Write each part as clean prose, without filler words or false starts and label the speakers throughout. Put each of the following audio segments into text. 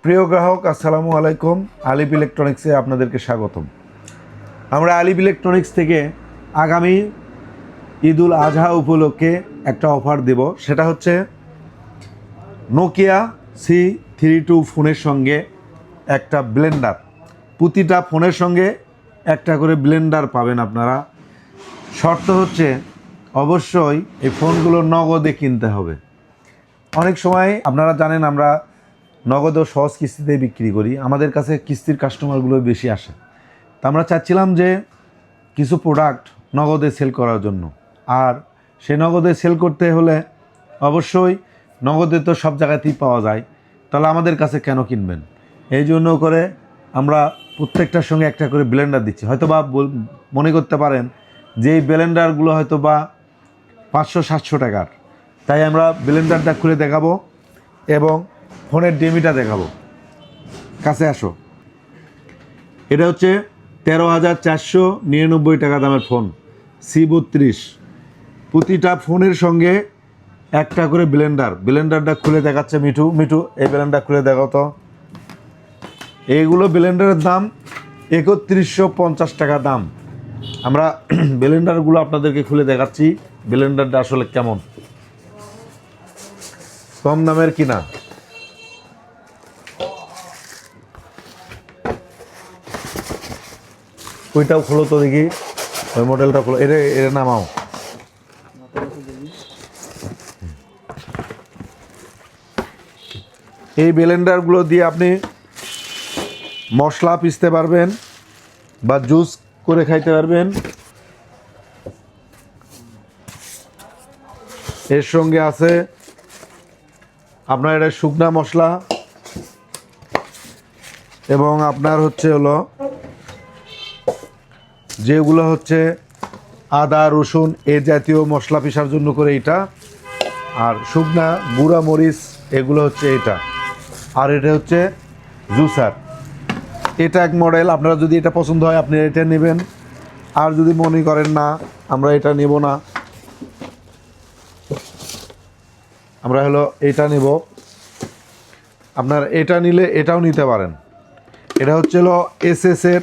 Speaker 1: প্রিয় গ্রাহক, আসসালামু আলাইকুম। আলিপ ইলেকট্রনিক্সে আপনাদেরকে স্বাগতম। আমরা আলিপ ইলেকট্রনিক্স থেকে আগামী ঈদুল আজহা উপলক্ষে একটা অফার দেব। সেটা হচ্ছে নোকিয়া C32 ফোনের সঙ্গে একটা ব্লেন্ডার। প্রতিটা ফোনের সঙ্গে একটা করে ব্লেন্ডার পাবেন আপনারা। শর্ত হচ্ছে অবশ্যই এই ফোনগুলো নগদে কিনতে হবে। অনেক সময় আপনারা জানেন আমরা নগদ ও সহজ কিস্তিতে বিক্রি করি, আমাদের কাছে কিস্তির কাস্টমারগুলো বেশি আসে। তা আমরা চাচ্ছিলাম যে কিছু প্রোডাক্ট নগদে সেল করার জন্য। আর সে নগদে সেল করতে হলে অবশ্যই নগদে তো সব জায়গাতেই পাওয়া যায়, তাহলে আমাদের কাছে কেন কিনবেন? এই জন্য করে আমরা প্রত্যেকটার সঙ্গে একটা করে ব্লেন্ডার দিচ্ছি। হয়তো বা মনে করতে পারেন যে এই ব্লেন্ডারগুলো হয়তো বা 500-700 টাকার, তাই আমরা ব্লেন্ডারটা খুলে দেখাবো এবং ফোনের ডেমিটা দেখাবো। কাছে আসো। এটা হচ্ছে 13,499 টাকা দামের ফোন C32। প্রতিটা ফোনের সঙ্গে একটা করে ব্লেন্ডারটা খুলে দেখাচ্ছে মিঠু এই ব্লেন্ডার খুলে দেখাও তো। এইগুলো ব্লেন্ডারের দাম 3150 টাকা দাম। আমরা ব্লেন্ডারগুলো আপনাদেরকে খুলে দেখাচ্ছি ব্লেন্ডারটা আসলে কেমন, কম দামের কিনা। ওইটাও খোলো তো দেখি, ওই মডেলটা খোলো। এটা নামাও। এই ব্লেন্ডারগুলো দিয়ে আপনি মশলা পিষতে পারবেন বা জুস করে খাইতে পারবেন। এর সঙ্গে আছে আপনার এটা শুকনা মশলা এবং আপনার হলো যেগুলো হচ্ছে আদা রসুন এ জাতীয় মশলা পিষার জন্য করে এটা, আর শুকনা গুঁড়া মরিচ এগুলো হচ্ছে এটা, আর এটা হচ্ছে জুসার। এটা এক মডেল। আপনারা যদি এটা পছন্দ হয় আপনি এটা নেবেন, আর যদি মনে করেন না আমরা এটা নেব না, আমরা এটা নেব, আপনার এটা নিলে এটাও নিতে পারেন। এটা হচ্ছে SS এর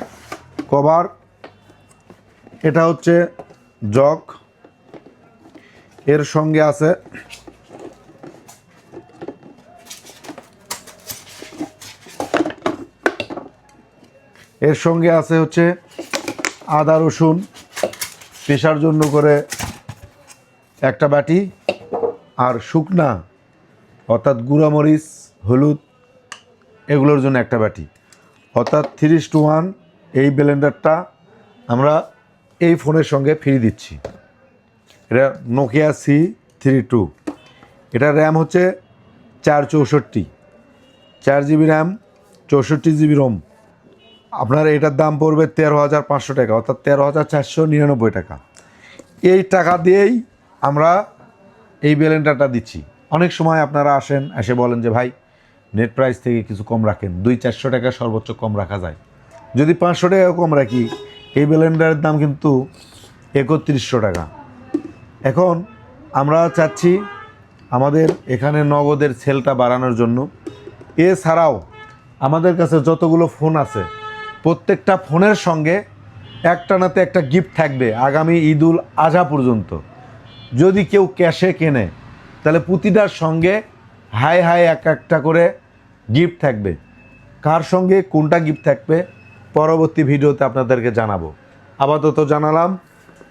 Speaker 1: কভার, এটা হচ্ছে জগ, এর সঙ্গে আছে হচ্ছে আদা রসুন পেশার জন্য করে একটা বাটি, আর শুকনা অর্থাৎ গুঁড়ামরিচ হলুদ এগুলোর জন্য একটা বাটি, অর্থাৎ 3:1। এই ব্লেন্ডারটা আমরা এই ফোনের সঙ্গে ফ্রি দিচ্ছি। এটা নোকিয়া C32। এটা র্যাম হচ্ছে 464, 4 GB র্যাম, 64 GB রোম। আপনার এটার দাম পড়বে 13,500 টাকা, অর্থাৎ 13,499 টাকা। এই টাকা দিয়েই আমরা এই ব্লেন্ডারটা দিচ্ছি। অনেক সময় আপনারা এসে বলেন যে ভাই নেট প্রাইস থেকে কিছু কম রাখেন, 200-400 টাকা সর্বোচ্চ কম রাখা যায়। যদি 500 টাকা কম রাখি, এই ব্লেন্ডারের দাম কিন্তু 3100 টাকা। এখন আমরা চাচ্ছি আমাদের এখানে নগদের সেলটা বাড়ানোর জন্য। এছাড়াও আমাদের কাছে যতগুলো ফোন আছে প্রত্যেকটা ফোনের সঙ্গে একটানাতে একটা গিফট থাকবে আগামী ঈদুল আজহা পর্যন্ত। যদি কেউ ক্যাশে কেনে তাহলে প্রতিটার সঙ্গে হাই একটা করে গিফট থাকবে। কার সঙ্গে কোনটা গিফট থাকবে পরবর্তী ভিডিওতে আপনাদেরকে জানাবো। আপাতত জানালাম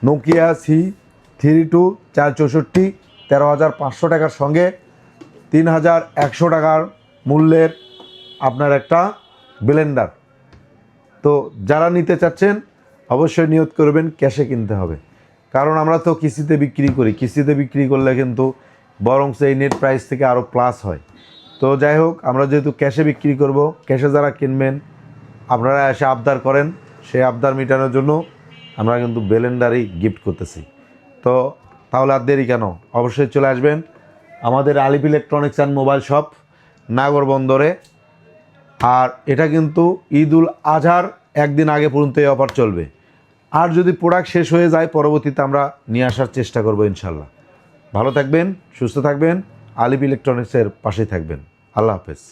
Speaker 1: নোকিয়া C32 464 13,500 টাকার সঙ্গে 3,100 টাকার মূল্যের আপনার একটা ব্লেন্ডার। তো যারা নিতে চাচ্ছেন অবশ্যই নিয়ত করবেন ক্যাশে কিনতে হবে, কারণ আমরা তো কিস্তিতে বিক্রি করি। কিস্তিতে বিক্রি করলে কিন্তু বরং এই নেট প্রাইস থেকে আরও প্লাস হয়। তো যাই হোক, আমরা যেহেতু ক্যাশে বিক্রি করব, ক্যাশে যারা কিনবেন আপনারা এসে আবদার করেন, সেই আবদার মেটানোর জন্য আমরা কিন্তু ব্লেন্ডারই গিফট করতেছি। তো তাহলে আর দেরি কেন, অবশ্যই চলে আসবেন আমাদের আলিপ ইলেকট্রনিক্স অ্যান্ড মোবাইল শপ, নাগর বন্দরে। আর এটা কিন্তু ঈদুল আজহার একদিন আগে পর্যন্ত এই অফার চলবে। আর যদি প্রোডাক্ট শেষ হয়ে যায় পরবর্তীতে আমরা নিয়ে আসার চেষ্টা করব ইনশাল্লাহ। ভালো থাকবেন, সুস্থ থাকবেন, আলিপ ইলেকট্রনিক্সের পাশেই থাকবেন। আল্লাহ হাফেজ।